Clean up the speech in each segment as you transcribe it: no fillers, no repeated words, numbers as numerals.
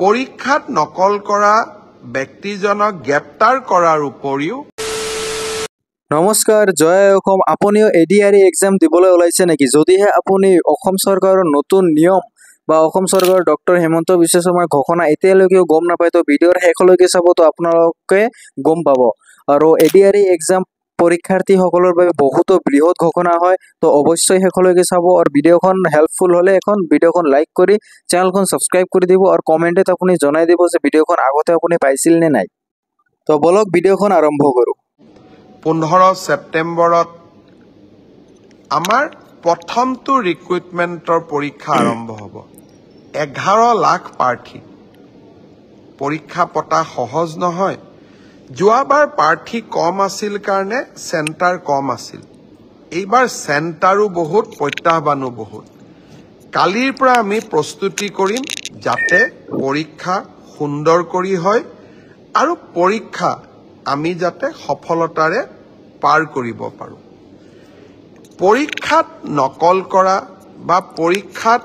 পৰীক্ষাত নকল কৰা ব্যক্তিজনক গ্ৰেপ্তাৰ কৰাৰ উপৰিও নমস্কাৰ, জয় অসম। আপুনিও এডিআৰই এক্সাম দিবলৈ ওলাইছে নেকি? যদিহে আপুনি অসম চৰকাৰৰ নতুন নিয়ম বা অসম চৰকাৰৰ ডক্টৰ হিমন্ত বিশ্ব শৰ্মাৰ ঘোষণা এতিয়ালৈকেও গম নাপায়, তো ভিডিঅ'ৰ শেষলৈকে চাব, তো আপোনালোকে গম পাব। আৰু এডিআৰই এক্সাম পৰীক্ষাৰ্থীসকলৰ বাবে বহুতো বৃহৎ ঘোষণা হয়, তো অৱশ্যই শেষলৈকে চাব। আৰু ভিডিঅ'খন হেল্পফুল হ'লে ভিডিঅ'খন লাইক কৰি চেনেলখন ছাবস্ক্ৰাইব কৰি দিব, আৰু কমেণ্টত আপুনি জনাই দিব যে ভিডিঅ'খন আগতে আপুনি পাইছিল নে নাই। তো বলক ভিডিঅ'খন আৰম্ভ কৰোঁ। 15 ছেপ্টেম্বৰত আমাৰ প্ৰথমটো ৰিক্ৰুইটমেণ্টৰ পৰীক্ষা আৰম্ভ হ'ব। 11 লাখ প্ৰাৰ্থী। পৰীক্ষা পতা সহজ নহয়। যোৱাবাৰ প্ৰাৰ্থী কম আছিল কাৰণে চেণ্টাৰ কম আছিল। এইবাৰ চেণ্টাৰো বহুত, প্ৰত্যাহ্বানো বহুত। কালিৰ পৰা আমি প্ৰস্তুতি কৰিম যাতে পৰীক্ষা সুন্দৰ কৰি হয় আৰু পৰীক্ষা আমি যাতে সফলতাৰে পাৰ কৰিব পাৰোঁ। পৰীক্ষাত নকল কৰা বা পৰীক্ষাত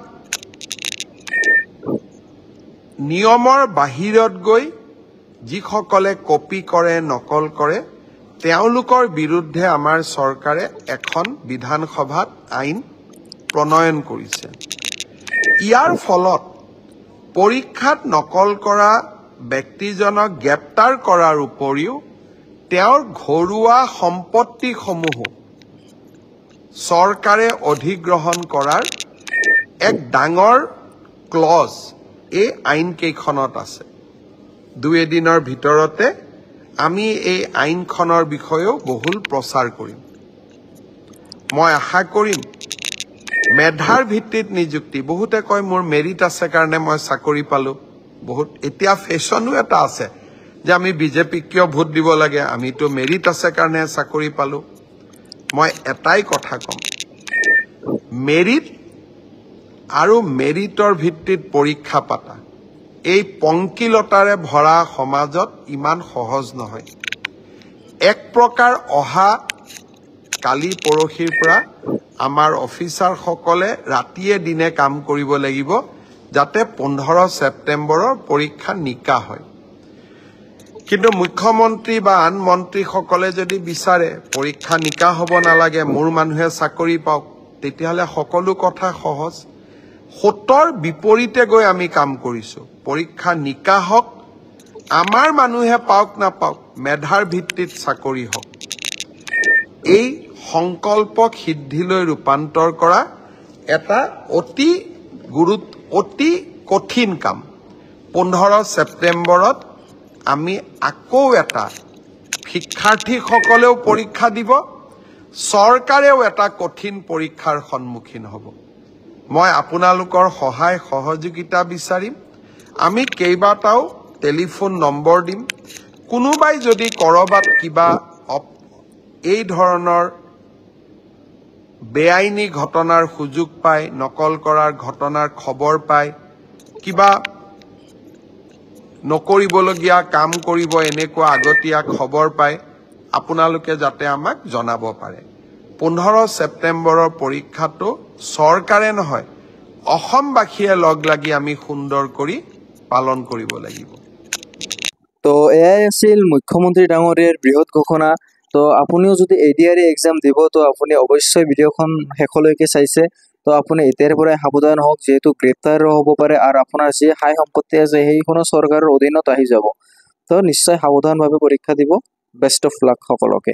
নিয়মৰ বাহিৰত গৈ যিসকলে কপি কৰে, নকল কৰে, তেওঁলোকৰ বিৰুদ্ধে আমাৰ চৰকাৰে এখন বিধানসভাত আইন প্ৰণয়ন কৰিছে। ইয়াৰ ফলত পৰীক্ষাত নকল কৰা ব্যক্তিজনক গ্ৰেপ্তাৰ কৰাৰ উপৰিও তেওঁৰ ঘৰুৱা সম্পত্তিসমূহো চৰকাৰে অধিগ্ৰহণ কৰাৰ এক ডাঙৰ ক্লজ এই আইনকেইখনত আছে। 2 দিনৰ ভিতৰতে আমি এই আইনখনৰ বিষয়েও বহুল প্ৰচাৰ কৰিম। মই আশা কৰিম মেধাৰ ভিত্তিত নিযুক্তি। বহুতে কয় মোৰ মেৰিট আছে কাৰণে মই চাকৰি পালোঁ। এতিয়া ফেশ্বনো এটা আছে যে আমি বিজেপিক কিয় ভোট দিব লাগে, আমিতো মেৰিট আছে কাৰণে চাকৰি পালোঁ। মই এটাই কথা ক'ম, মেৰিট আৰু মেৰিটৰ ভিত্তিত পৰীক্ষা পাতা এই পংকিলতাৰে ভৰা সমাজত ইমান সহজ নহয়। এক প্ৰকাৰ অহা কালি পৰহিৰ পৰা আমাৰ অফিচাৰসকলে ৰাতিয়ে দিনে কাম কৰিব লাগিব যাতে 15 ছেপ্টেম্বৰৰ পৰীক্ষা নিকা হয়। কিন্তু মুখ্যমন্ত্ৰী বা আন মন্ত্ৰীসকলে যদি বিচাৰে পৰীক্ষা নিকা হ'ব নালাগে, মোৰ মানুহে চাকৰি পাওক, তেতিয়াহ'লে সকলো কথা সহজ। ৭ৰ বিপৰীতে গৈ আমি কাম কৰিছোঁ। পৰীক্ষা নিকা হওক, আমাৰ মানুহে পাওক নাপাওক, মেধাৰ ভিত্তিত চাকৰি হওক। এই সংকল্পক সিদ্ধিলৈ ৰূপান্তৰ কৰা এটা অতি কঠিন কাম। 15 ছেপ্টেম্বৰত আমি আকৌ এটা শিক্ষাৰ্থীসকলেও পৰীক্ষা দিব, চৰকাৰেও এটা কঠিন পৰীক্ষাৰ সন্মুখীন হ'ব। মই আপোনালোকৰ সহায় সহযোগিতা বিচাৰিম। আমি কেইবাটাও টেলিফোন নম্বৰ দিম। কোনোবাই যদি ক'ৰবাত কিবা এই ধৰণৰ বেআইনী ঘটনাৰ সুযোগ পায়, নকল কৰাৰ ঘটনাৰ খবৰ পায়, কিবা নকৰিবলগীয়া কাম কৰিব এনেকুৱা আগতীয়া খবৰ পায়, আপোনালোকে যাতে আমাক জনাব পাৰে। 15 ছেপ্টেম্বৰৰ পৰীক্ষাটো চৰকাৰে নহয়, অসমবাসীয়ে লগ লাগি আমি সুন্দৰ কৰি পালন কৰিব লাগিব। তো এয়াই আছিল মুখ্যমন্ত্ৰী ডাঙৰীয়াৰ বৃহৎ ঘোষণা। তো আপুনিও যদি এডিআৰই এক্সাম দিব, তো আপুনি অৱশ্যই ভিডিঅ'খন শেষলৈকে চাইছে, তো আপুনি এতিয়াৰ পৰাই সাৱধান হওক, যিহেতু গ্ৰেপ্তাৰো হ'ব পাৰে আৰু আপোনাৰ যি হাই সম্পত্তি আছে সেইখনো চৰকাৰৰ অধীনত আহি যাব। তো নিশ্চয় সাৱধানভাৱে পৰীক্ষা দিব। বেষ্ট অফ লাক সকলোকে।